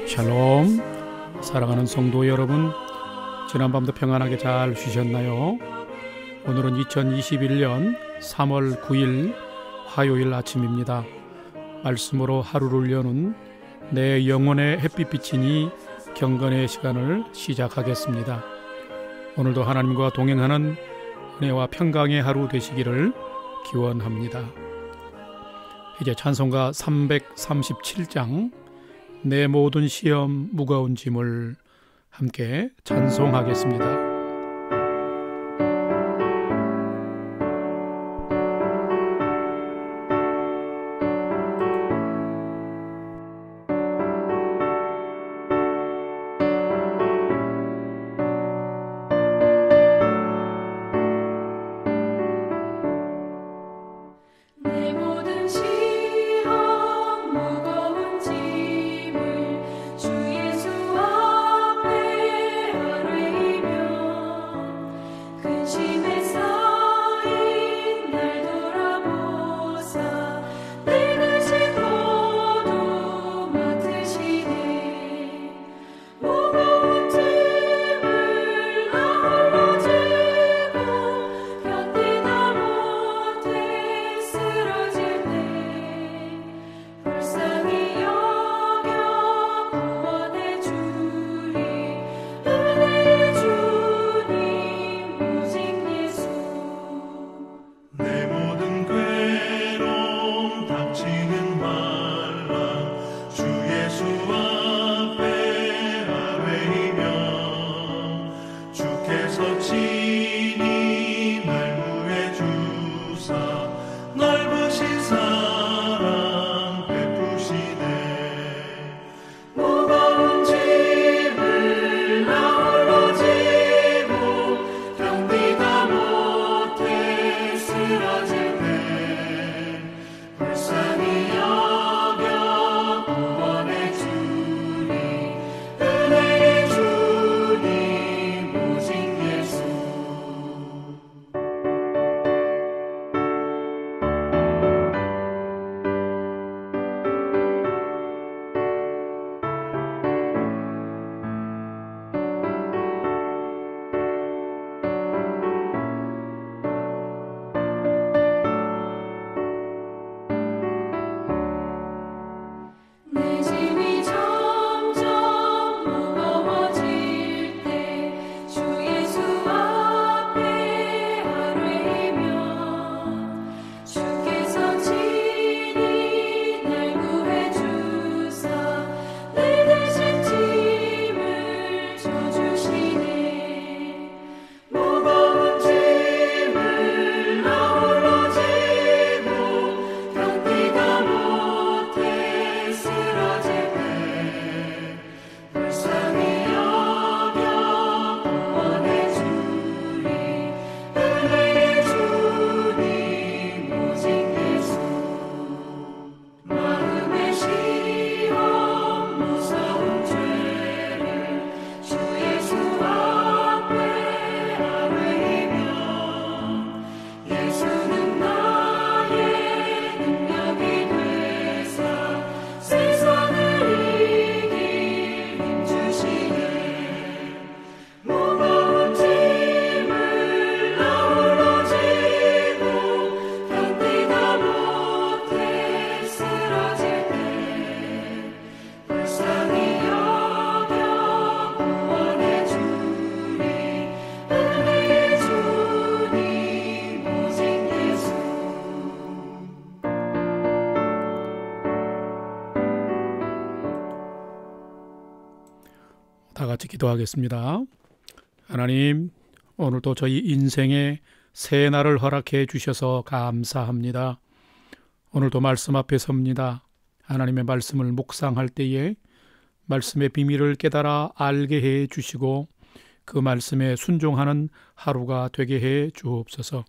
샬롬. 사랑하는 성도 여러분, 지난밤도 평안하게 잘 쉬셨나요? 오늘은 2021년 3월 9일 화요일 아침입니다. 말씀으로 하루를 여는 내 영혼의 햇빛비치니 경건의 시간을 시작하겠습니다. 오늘도 하나님과 동행하는 은혜와 평강의 하루 되시기를 기원합니다. 이제 찬송가 337장 내 모든 시험 무거운 짐을 함께 찬송하겠습니다. 다 같이 기도하겠습니다. 하나님, 오늘도 저희 인생에 새 날을 허락해 주셔서 감사합니다. 오늘도 말씀 앞에 섭니다. 하나님의 말씀을 묵상할 때에 말씀의 비밀을 깨달아 알게 해 주시고 그 말씀에 순종하는 하루가 되게 해 주옵소서.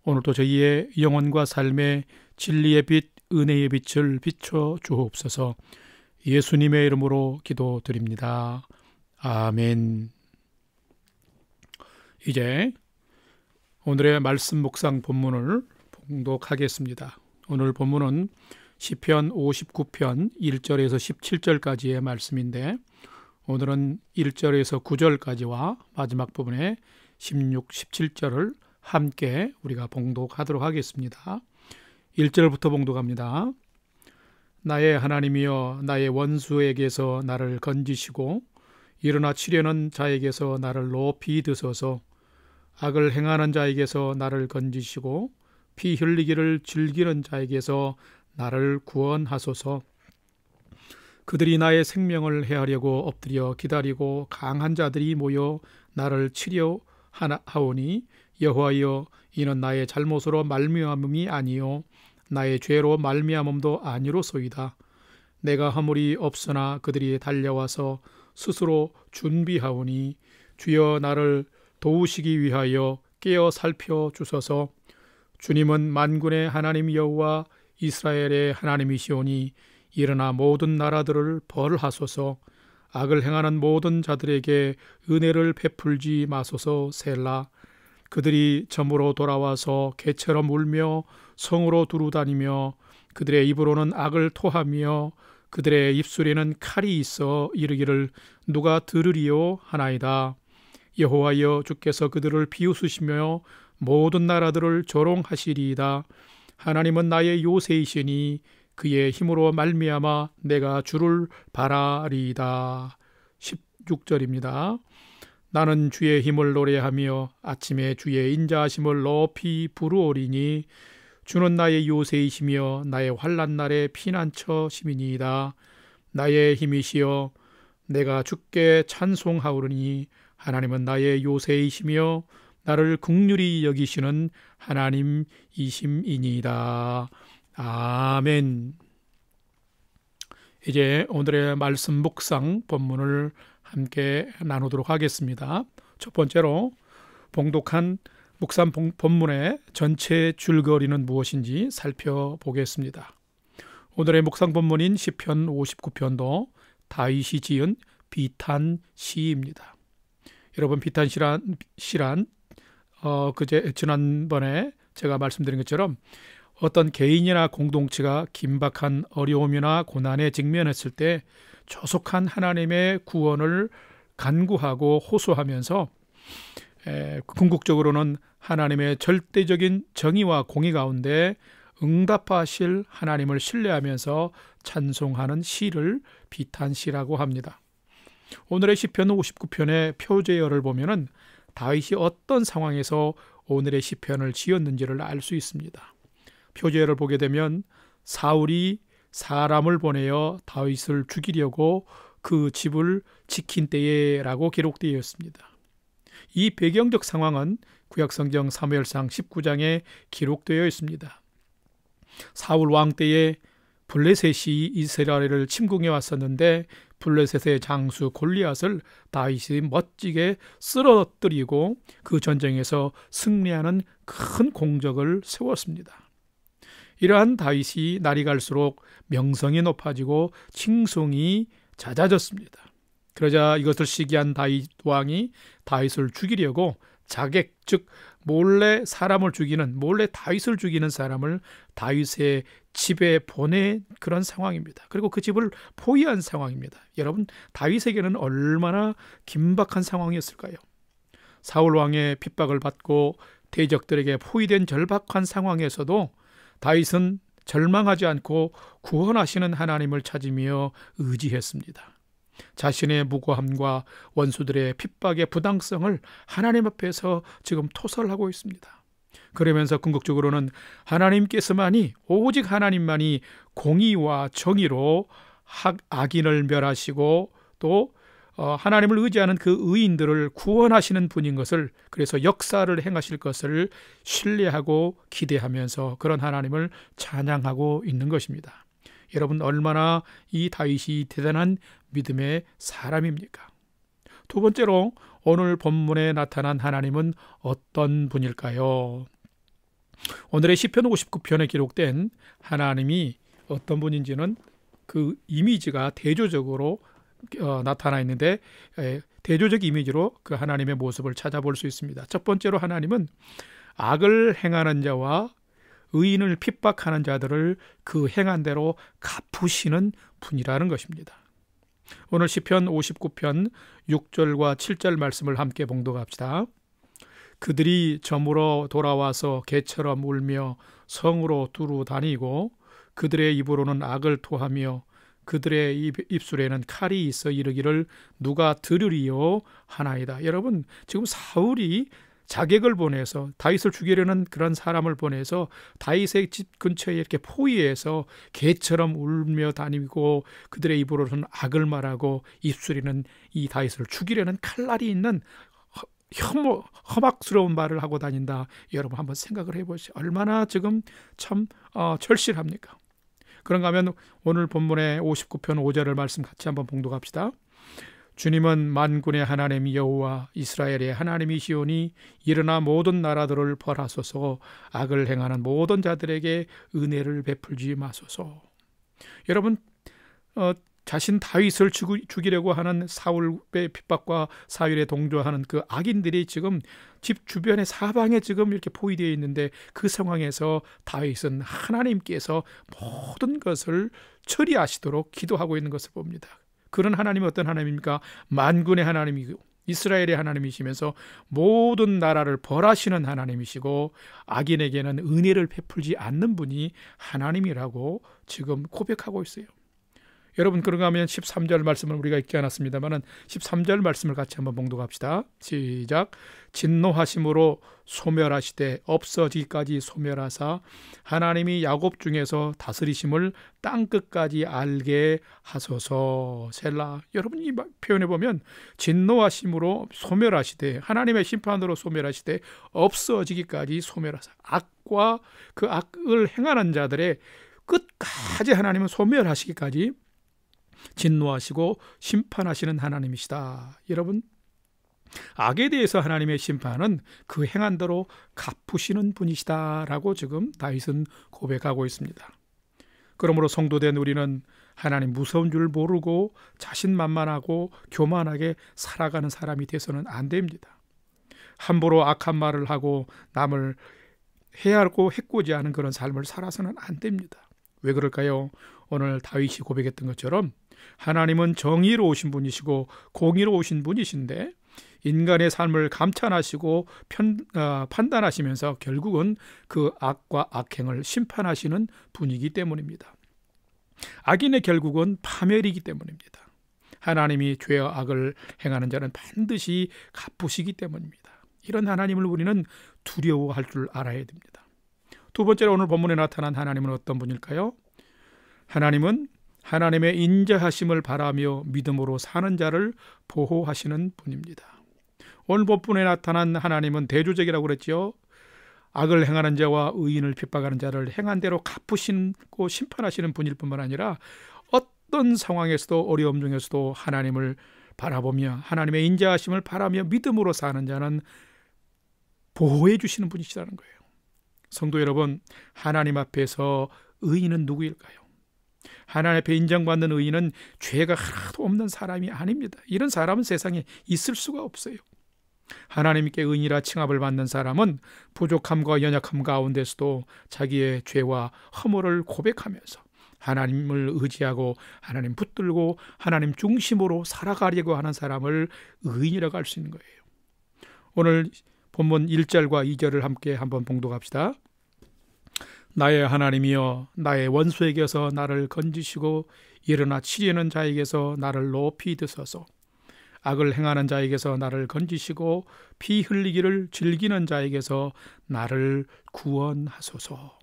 오늘도 저희의 영혼과 삶의 진리의 빛, 은혜의 빛을 비춰 주옵소서. 예수님의 이름으로 기도드립니다. 아멘. 이제 오늘의 말씀 묵상 본문을 봉독하겠습니다. 오늘 본문은 시편 59편 1절에서 17절까지의 말씀인데 오늘은 1절에서 9절까지와 마지막 부분에 16, 17절을 함께 우리가 봉독하도록 하겠습니다. 1절부터 봉독합니다. 나의 하나님이여 나의 원수에게서 나를 건지시고 일어나 치려는 자에게서 나를 높이 드소서. 악을 행하는 자에게서 나를 건지시고 피 흘리기를 즐기는 자에게서 나를 구원하소서. 그들이 나의 생명을 해하려고 엎드려 기다리고 강한 자들이 모여 나를 치려 하오니 여호와여 이는 나의 잘못으로 말미암음이 아니요 나의 죄로 말미암음도 아니로소이다. 내가 허물이 없으나 그들이 달려와서 스스로 준비하오니 주여 나를 도우시기 위하여 깨어 살펴 주소서. 주님은 만군의 하나님 여호와 이스라엘의 하나님이시오니 일어나 모든 나라들을 벌하소서. 악을 행하는 모든 자들에게 은혜를 베풀지 마소서. 셀라. 그들이 점으로 돌아와서 개처럼 울며 성으로 두루다니며 그들의 입으로는 악을 토하며 그들의 입술에는 칼이 있어 이르기를 누가 들으리요 하나이다. 여호와여 주께서 그들을 비웃으시며 모든 나라들을 조롱하시리이다. 하나님은 나의 요새이시니 그의 힘으로 말미암아 내가 주를 바라리이다. 16절입니다. 나는 주의 힘을 노래하며 아침에 주의 인자하심을 높이 부르오리니 주는 나의 요새이시며 나의 환난 날의 피난처심이니이다. 나의 힘이시여 내가 주께 찬송하오르니 하나님은 나의 요새이시며 나를 긍휼히 여기시는 하나님이심이니이다. 아멘. 이제 오늘의 말씀 묵상 본문을 함께 나누도록 하겠습니다. 첫 번째로 봉독한 묵상 본문의 전체 줄거리는 무엇인지 살펴보겠습니다. 오늘의 묵상 본문인 시편 59편도 다윗이 지은 비탄시입니다. 여러분 비탄시란 지난번에 제가 말씀드린 것처럼 어떤 개인이나 공동체가 긴박한 어려움이나 고난에 직면했을 때 조속한 하나님의 구원을 간구하고 호소하면서 궁극적으로는 하나님의 절대적인 정의와 공의 가운데 응답하실 하나님을 신뢰하면서 찬송하는 시를 비탄시라고 합니다. 오늘의 시편 59편의 표제어를 보면은 다윗이 어떤 상황에서 오늘의 시편을 지었는지를 알 수 있습니다. 표제어를 보게 되면 사울이 사람을 보내어 다윗을 죽이려고 그 집을 지킨 때에라고 기록되어 있습니다. 이 배경적 상황은 구약성경 사무엘상 19장에 기록되어 있습니다. 사울 왕 때에 블레셋이 이스라엘을 침공해 왔었는데 블레셋의 장수 골리앗을 다윗이 멋지게 쓰러뜨리고 그 전쟁에서 승리하는 큰 공적을 세웠습니다. 이러한 다윗이 날이 갈수록 명성이 높아지고 칭송이 잦아졌습니다. 그러자 이것을 시기한 다윗 왕이 다윗을 죽이려고 자객, 즉 몰래 다윗을 죽이는 사람을 다윗의 집에 보낸 그런 상황입니다. 그리고 그 집을 포위한 상황입니다. 여러분, 다윗에게는 얼마나 긴박한 상황이었을까요? 사울 왕의 핍박을 받고 대적들에게 포위된 절박한 상황에서도 다윗은 절망하지 않고 구원하시는 하나님을 찾으며 의지했습니다. 자신의 무고함과 원수들의 핍박의 부당성을 하나님 앞에서 지금 토설하고 있습니다. 그러면서 궁극적으로는 오직 하나님만이 공의와 정의로 악인을 멸하시고 또 하나님을 의지하는 그 의인들을 구원하시는 분인 것을, 그래서 역사를 행하실 것을 신뢰하고 기대하면서 그런 하나님을 찬양하고 있는 것입니다. 여러분, 얼마나 이 다윗이 대단한 믿음의 사람입니까? 두 번째로 오늘 본문에 나타난 하나님은 어떤 분일까요? 오늘의 시편 59편에 기록된 하나님이 어떤 분인지는 그 이미지가 대조적으로 나타나 있는데 대조적 이미지로 그 하나님의 모습을 찾아볼 수 있습니다. 첫 번째로 하나님은 악을 행하는 자와 의인을 핍박하는 자들을 그 행한 대로 갚으시는 분이라는 것입니다. 오늘 시편 59편 6절과 7절 말씀을 함께 봉독합시다. 그들이 저물어 돌아와서 개처럼 울며 성으로 두루 다니고 그들의 입으로는 악을 토하며 그들의 입술에는 칼이 있어 이르기를 누가 들으리요 하나이다. 여러분, 지금 사울이 자객을 보내서 다윗을 죽이려는 그런 사람을 보내서 다윗의 집 근처에 이렇게 포위해서 개처럼 울며 다니고 그들의 입으로는 악을 말하고 입술에는 이 다윗을 죽이려는 칼날이 있는 험악스러운 말을 하고 다닌다. 여러분 한번 생각을 해보시죠. 얼마나 지금 참 절실합니까? 그런가 하면 오늘 본문의 59편 5절을 말씀 같이 한번 봉독합시다. 주님은 만군의 하나님 여호와 이스라엘의 하나님이시오니 일어나 모든 나라들을 벌하소서 악을 행하는 모든 자들에게 은혜를 베풀지 마소서. 여러분 자신 다윗을 죽이려고 하는 사울의 핍박과 사울에 동조하는 그 악인들이 지금 집 주변의 사방에 지금 이렇게 포위되어 있는데 그 상황에서 다윗은 하나님께서 모든 것을 처리하시도록 기도하고 있는 것을 봅니다. 그런 하나님은 어떤 하나님입니까? 만군의 하나님이고 이스라엘의 하나님이시면서 모든 나라를 벌하시는 하나님이시고 악인에게는 은혜를 베풀지 않는 분이 하나님이라고 지금 고백하고 있어요. 여러분 그런가 하면 13절 말씀을 우리가 읽지 않았습니다만 13절 말씀을 같이 한번 봉독합시다. 시작. 진노하심으로 소멸하시되 없어지기까지 소멸하사 하나님이 야곱 중에서 다스리심을 땅끝까지 알게 하소서. 셀라. 여러분 이 표현에 보면 진노하심으로 소멸하시되 하나님의 심판으로 소멸하시되 없어지기까지 소멸하사 악과 그 악을 행하는 자들의 끝까지 하나님은 소멸하시기까지 진노하시고 심판하시는 하나님이시다. 여러분 악에 대해서 하나님의 심판은 그 행한 대로 갚으시는 분이시다라고 지금 다윗은 고백하고 있습니다. 그러므로 성도된 우리는 하나님 무서운 줄 모르고 자신만만하고 교만하게 살아가는 사람이 돼서는 안 됩니다. 함부로 악한 말을 하고 남을 해하고 해코지 않은 그런 삶을 살아서는 안 됩니다. 왜 그럴까요? 오늘 다윗이 고백했던 것처럼 하나님은 정의로우신 분이시고 공의로우신 분이신데 인간의 삶을 감찰하시고 판단하시면서 결국은 그 악과 악행을 심판하시는 분이기 때문입니다. 악인의 결국은 파멸이기 때문입니다. 하나님이 죄와 악을 행하는 자는 반드시 갚으시기 때문입니다. 이런 하나님을 우리는 두려워할 줄 알아야 됩니다. 두 번째로 오늘 본문에 나타난 하나님은 어떤 분일까요? 하나님은 하나님의 인자하심을 바라며 믿음으로 사는 자를 보호하시는 분입니다. 오늘 본문에 나타난 하나님은 대조적이라고 그랬죠. 악을 행하는 자와 의인을 핍박하는 자를 행한 대로 갚으시고 심판하시는 분일 뿐만 아니라 어떤 상황에서도 어려움 중에서도 하나님을 바라보며 하나님의 인자하심을 바라며 믿음으로 사는 자는 보호해 주시는 분이시라는 거예요. 성도 여러분, 하나님 앞에서 의인은 누구일까요? 하나님 앞에 인정받는 의인은 죄가 하나도 없는 사람이 아닙니다. 이런 사람은 세상에 있을 수가 없어요. 하나님께 의인이라 칭함을 받는 사람은 부족함과 연약함 가운데서도 자기의 죄와 허물을 고백하면서 하나님을 의지하고 하나님 붙들고 하나님 중심으로 살아가려고 하는 사람을 의인이라고 할 수 있는 거예요. 오늘 본문 1절과 2절을 함께 한번 봉독합시다. 나의 하나님이여 나의 원수에게서 나를 건지시고 일어나 치려는 자에게서 나를 높이 드소서. 악을 행하는 자에게서 나를 건지시고 피 흘리기를 즐기는 자에게서 나를 구원하소서.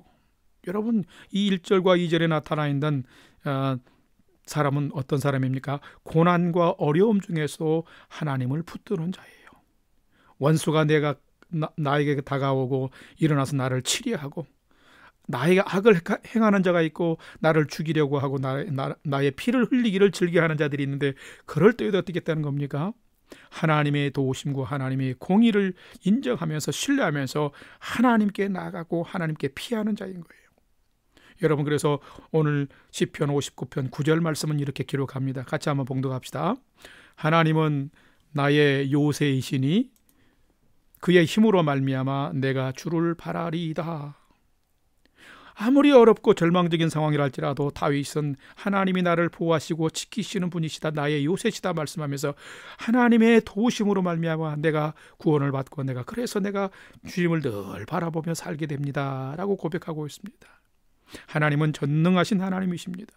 여러분 이 1절과 2절에 나타나 있는 사람은 어떤 사람입니까? 고난과 어려움 중에서 하나님을 붙드는 자예요. 원수가 나에게 다가오고 일어나서 나를 치려하고 나에게 악을 행하는 자가 있고 나를 죽이려고 하고 나의 피를 흘리기를 즐겨하는 자들이 있는데 그럴 때에도 어떻게 했다는 겁니까? 하나님의 도우심과 하나님의 공의를 인정하면서 신뢰하면서 하나님께 나아가고 하나님께 피하는 자인 거예요. 여러분 그래서 오늘 시편 59편 9절 말씀은 이렇게 기록합니다. 같이 한번 봉독합시다. 하나님은 나의 요새이시니 그의 힘으로 말미암아 내가 주를 바라리이다. 아무리 어렵고 절망적인 상황이라 할지라도 다윗은 하나님이 나를 보호하시고 지키시는 분이시다, 나의 요새시다 말씀하면서 하나님의 도우심으로 말미암아 내가 구원을 받고 그래서 내가 주님을 늘 바라보며 살게 됩니다 라고 고백하고 있습니다. 하나님은 전능하신 하나님이십니다.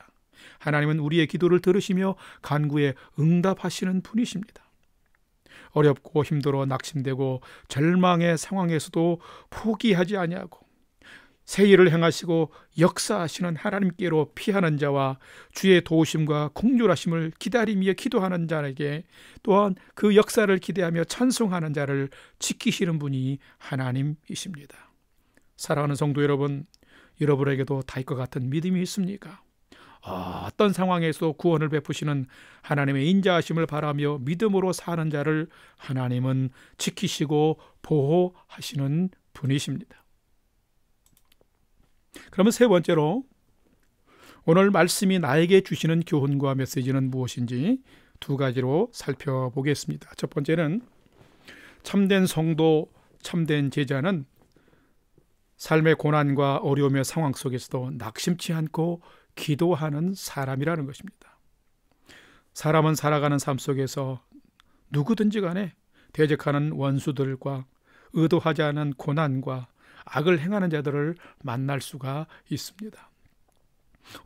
하나님은 우리의 기도를 들으시며 간구에 응답하시는 분이십니다. 어렵고 힘들어 낙심되고 절망의 상황에서도 포기하지 아니하고 새 일을 행하시고 역사하시는 하나님께로 피하는 자와 주의 도우심과 긍휼하심을 기다리며 기도하는 자에게 또한 그 역사를 기대하며 찬송하는 자를 지키시는 분이 하나님이십니다. 사랑하는 성도 여러분, 여러분에게도 다윗과 같은 믿음이 있습니까? 어떤 상황에서 구원을 베푸시는 하나님의 인자하심을 바라며 믿음으로 사는 자를 하나님은 지키시고 보호하시는 분이십니다. 그러면 세 번째로 오늘 말씀이 나에게 주시는 교훈과 메시지는 무엇인지 두 가지로 살펴보겠습니다. 첫 번째는 참된 성도, 참된 제자는 삶의 고난과 어려움의 상황 속에서도 낙심치 않고 기도하는 사람이라는 것입니다. 사람은 살아가는 삶 속에서 누구든지 간에 대적하는 원수들과 의도하지 않은 고난과 악을 행하는 자들을 만날 수가 있습니다.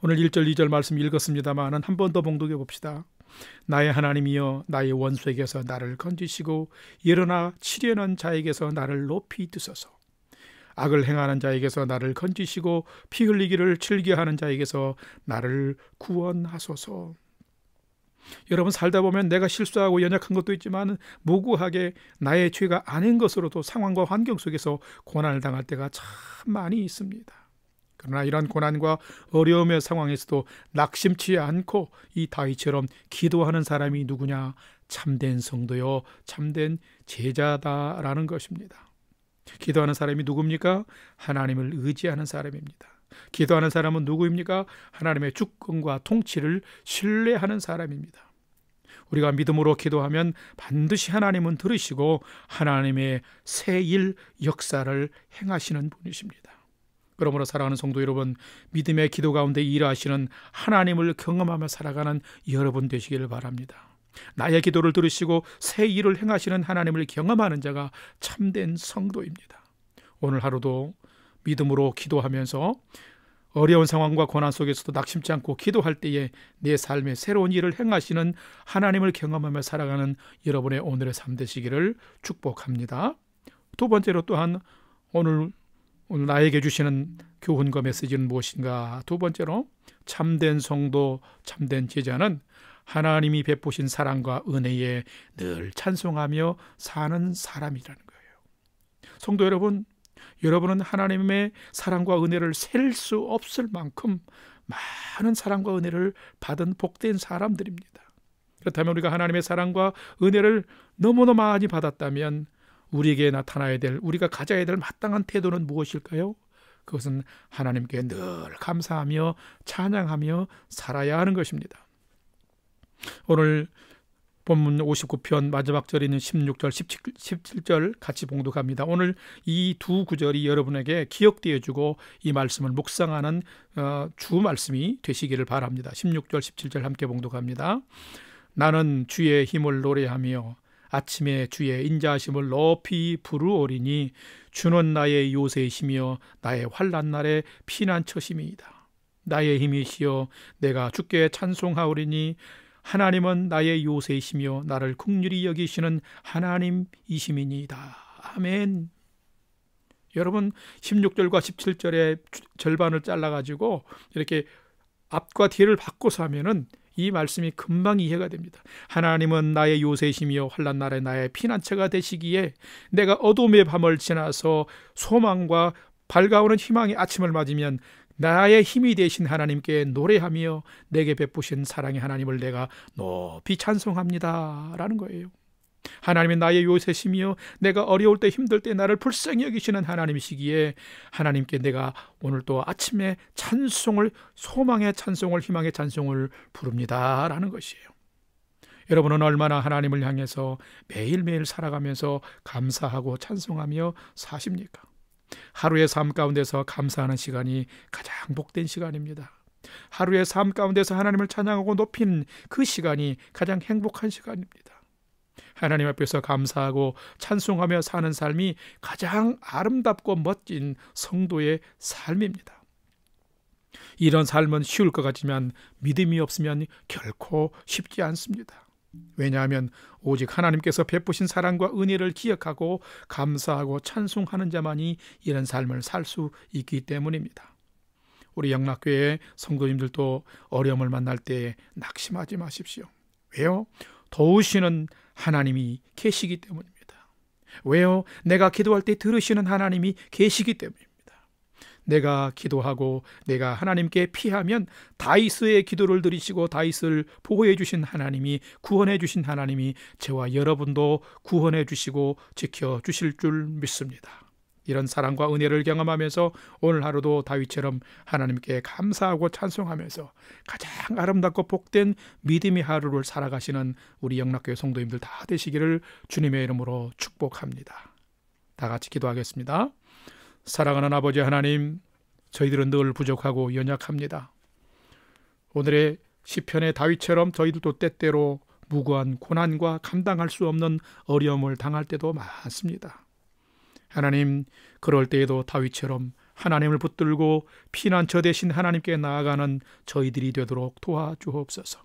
오늘 1절 2절 말씀 읽었습니다만 한 번 더 봉독해 봅시다. 나의 하나님이여 나의 원수에게서 나를 건지시고 일어나 치려는 자에게서 나를 높이 드소서. 악을 행하는 자에게서 나를 건지시고 피 흘리기를 즐겨하는 자에게서 나를 구원하소서. 여러분, 살다 보면 내가 실수하고 연약한 것도 있지만 무고하게 나의 죄가 아닌 것으로도 상황과 환경 속에서 고난을 당할 때가 참 많이 있습니다. 그러나 이런 고난과 어려움의 상황에서도 낙심치 않고 이 다윗처럼 기도하는 사람이 누구냐? 참된 성도요, 참된 제자다라는 것입니다. 기도하는 사람이 누굽니까? 하나님을 의지하는 사람입니다. 기도하는 사람은 누구입니까? 하나님의 주권과 통치를 신뢰하는 사람입니다. 우리가 믿음으로 기도하면 반드시 하나님은 들으시고 하나님의 새 일 역사를 행하시는 분이십니다. 그러므로 사랑하는 성도 여러분, 믿음의 기도 가운데 일하시는 하나님을 경험하며 살아가는 여러분 되시기를 바랍니다. 나의 기도를 들으시고 새 일을 행하시는 하나님을 경험하는 자가 참된 성도입니다. 오늘 하루도 믿음으로 기도하면서 어려운 상황과 고난 속에서도 낙심치 않고 기도할 때에 내 삶에 새로운 일을 행하시는 하나님을 경험하며 살아가는 여러분의 오늘의 삶 되시기를 축복합니다. 두 번째로 또한 오늘 나에게 주시는 교훈과 메시지는 무엇인가? 두 번째로 참된 성도, 참된 제자는 하나님이 베푸신 사랑과 은혜에 늘 찬송하며 사는 사람이라는 거예요. 성도 여러분, 여러분은 하나님의 사랑과 은혜를 셀 수 없을 만큼 많은 사랑과 은혜를 받은 복된 사람들입니다. 그렇다면 우리가 하나님의 사랑과 은혜를 너무나 많이 받았다면 우리에게 나타나야 될, 우리가 가져야 될 마땅한 태도는 무엇일까요? 그것은 하나님께 늘 감사하며 찬양하며 살아야 하는 것입니다. 오늘 본문 59편 마지막 절에 있는 16절, 17절 같이 봉독합니다. 오늘 이 두 구절이 여러분에게 기억되어 주고 이 말씀을 묵상하는 주 말씀이 되시기를 바랍니다. 16절, 17절 함께 봉독합니다. 나는 주의 힘을 노래하며 아침에 주의 인자하심을 높이 부르오리니 주는 나의 요새이시며 나의 환난 날의 피난처심이이다. 나의 힘이시여 내가 주께 찬송하오리니 하나님은 나의 요새이시며 나를 긍휼히 여기시는 하나님이심이니이다. 아멘. 여러분, 16절과 17절의 절반을 잘라가지고 이렇게 앞과 뒤를 바꿔서 하면은 이 말씀이 금방 이해가 됩니다. 하나님은 나의 요새이시며 환난 날에 나의 피난처가 되시기에 내가 어둠의 밤을 지나서 소망과 밝아오는 희망의 아침을 맞으면 나의 힘이 되신 하나님께 노래하며 내게 베푸신 사랑의 하나님을 내가 높이 찬송합니다 라는 거예요. 하나님이 나의 요새시며 내가 어려울 때 힘들 때 나를 불쌍히 여기시는 하나님이시기에 하나님께 내가 오늘 또 아침에 찬송을, 소망의 찬송을, 희망의 찬송을 부릅니다 라는 것이에요. 여러분은 얼마나 하나님을 향해서 매일매일 살아가면서 감사하고 찬송하며 사십니까? 하루의 삶 가운데서 감사하는 시간이 가장 복된 시간입니다. 하루의 삶 가운데서 하나님을 찬양하고 높이는 그 시간이 가장 행복한 시간입니다. 하나님 앞에서 감사하고 찬송하며 사는 삶이 가장 아름답고 멋진 성도의 삶입니다. 이런 삶은 쉬울 것 같지만 믿음이 없으면 결코 쉽지 않습니다. 왜냐하면 오직 하나님께서 베푸신 사랑과 은혜를 기억하고 감사하고 찬송하는 자만이 이런 삶을 살 수 있기 때문입니다. 우리 영락교회 성도님들도 어려움을 만날 때 낙심하지 마십시오. 왜요? 도우시는 하나님이 계시기 때문입니다. 왜요? 내가 기도할 때 들으시는 하나님이 계시기 때문입니다. 내가 기도하고 내가 하나님께 피하면 다윗의 기도를 들으시고 다윗을 보호해 주신 하나님이, 구원해 주신 하나님이 저와 여러분도 구원해 주시고 지켜 주실 줄 믿습니다. 이런 사랑과 은혜를 경험하면서 오늘 하루도 다윗처럼 하나님께 감사하고 찬송하면서 가장 아름답고 복된 믿음의 하루를 살아가시는 우리 영락교회 성도님들 다 되시기를 주님의 이름으로 축복합니다. 다 같이 기도하겠습니다. 사랑하는 아버지 하나님, 저희들은 늘 부족하고 연약합니다. 오늘의 시편의 다윗처럼 저희들도 때때로 무고한 고난과 감당할 수 없는 어려움을 당할 때도 많습니다. 하나님, 그럴 때에도 다윗처럼 하나님을 붙들고 피난처 되신 하나님께 나아가는 저희들이 되도록 도와주옵소서.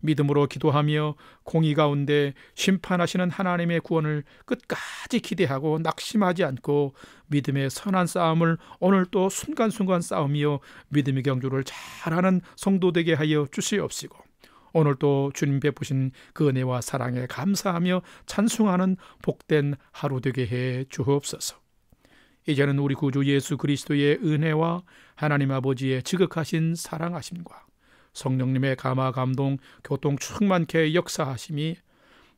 믿음으로 기도하며 공의 가운데 심판하시는 하나님의 구원을 끝까지 기대하고 낙심하지 않고 믿음의 선한 싸움을 오늘 또 순간순간 싸우며 믿음의 경주를 잘하는 성도 되게 하여 주시옵시고, 오늘 또 주님 베푸신 그 은혜와 사랑에 감사하며 찬송하는 복된 하루 되게 해 주옵소서. 이제는 우리 구주 예수 그리스도의 은혜와 하나님 아버지의 지극하신 사랑하심과 성령님의 감화 감동 교통 충만케 역사하심이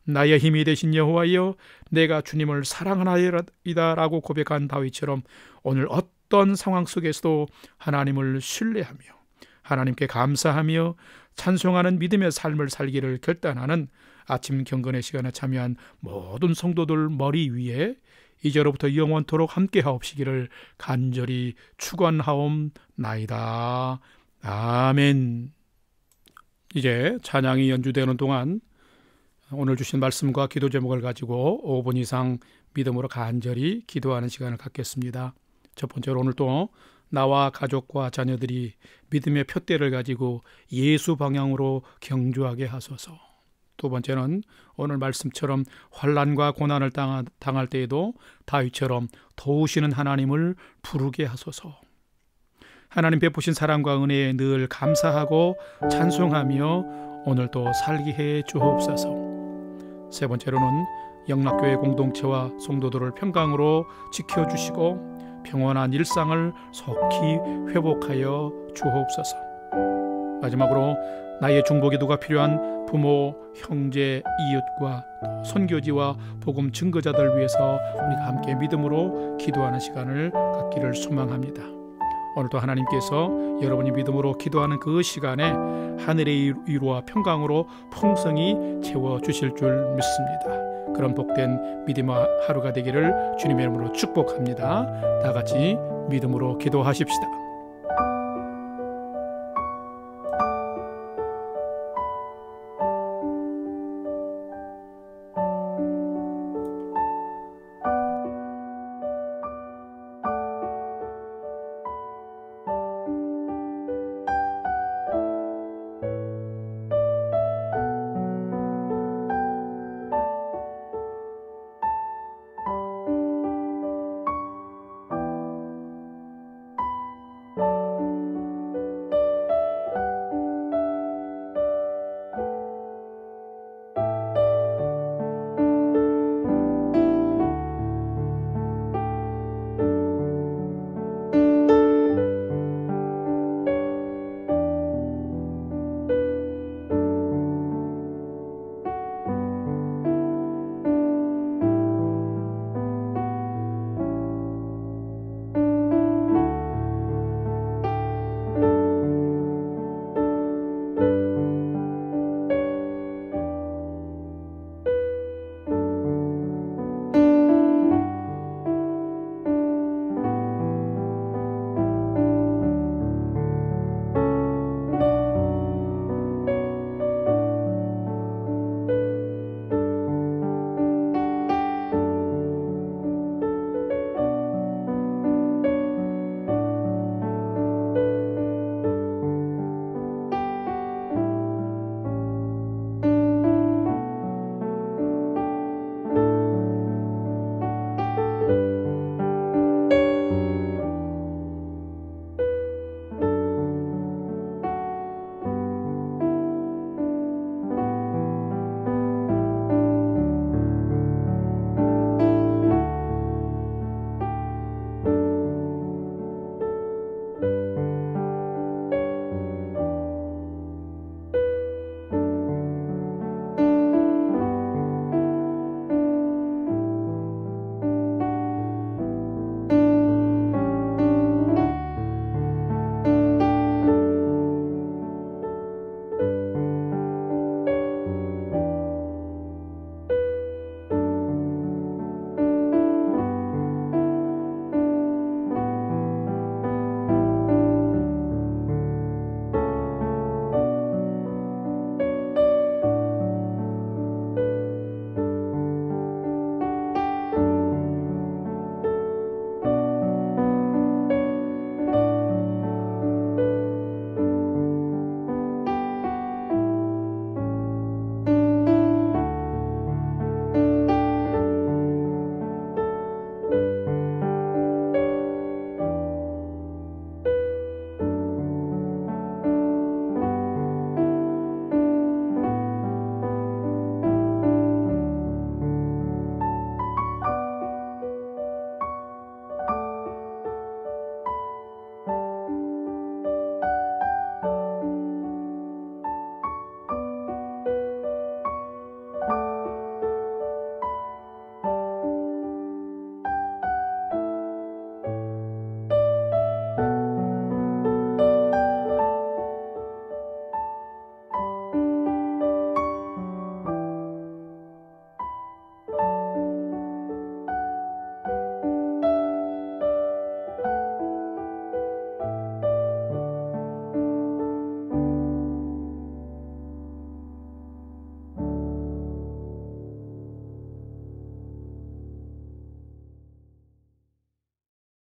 나의 힘이 되신 여호와여, 내가 주님을 사랑하나이다 라고 고백한 다윗처럼 오늘 어떤 상황 속에서도 하나님을 신뢰하며 하나님께 감사하며 찬송하는 믿음의 삶을 살기를 결단하는 아침 경건의 시간에 참여한 모든 성도들 머리 위에 이제로부터 영원토록 함께 하옵시기를 간절히 축원하옵나이다. 아멘. 이제 찬양이 연주되는 동안 오늘 주신 말씀과 기도 제목을 가지고 5분 이상 믿음으로 간절히 기도하는 시간을 갖겠습니다. 첫 번째로 오늘 또 나와 가족과 자녀들이 믿음의 푯대를 가지고 예수 방향으로 경주하게 하소서. 두 번째는 오늘 말씀처럼 환난과 고난을 당할 때에도 다윗처럼 도우시는 하나님을 부르게 하소서. 하나님 베푸신 사랑과 은혜에 늘 감사하고 찬송하며 오늘도 살게 해 주옵소서. 세 번째로는 영락교회 공동체와 성도들을 평강으로 지켜주시고 평온한 일상을 속히 회복하여 주옵소서. 마지막으로 나의 중보기도가 필요한 부모, 형제, 이웃과 선교지와 복음 증거자들 위해서 우리가 함께 믿음으로 기도하는 시간을 갖기를 소망합니다. 오늘도 하나님께서 여러분이 믿음으로 기도하는 그 시간에 하늘의 위로와 평강으로 풍성히 채워주실 줄 믿습니다. 그런 복된 믿음의 하루가 되기를 주님의 이름으로 축복합니다. 다 같이 믿음으로 기도하십시다.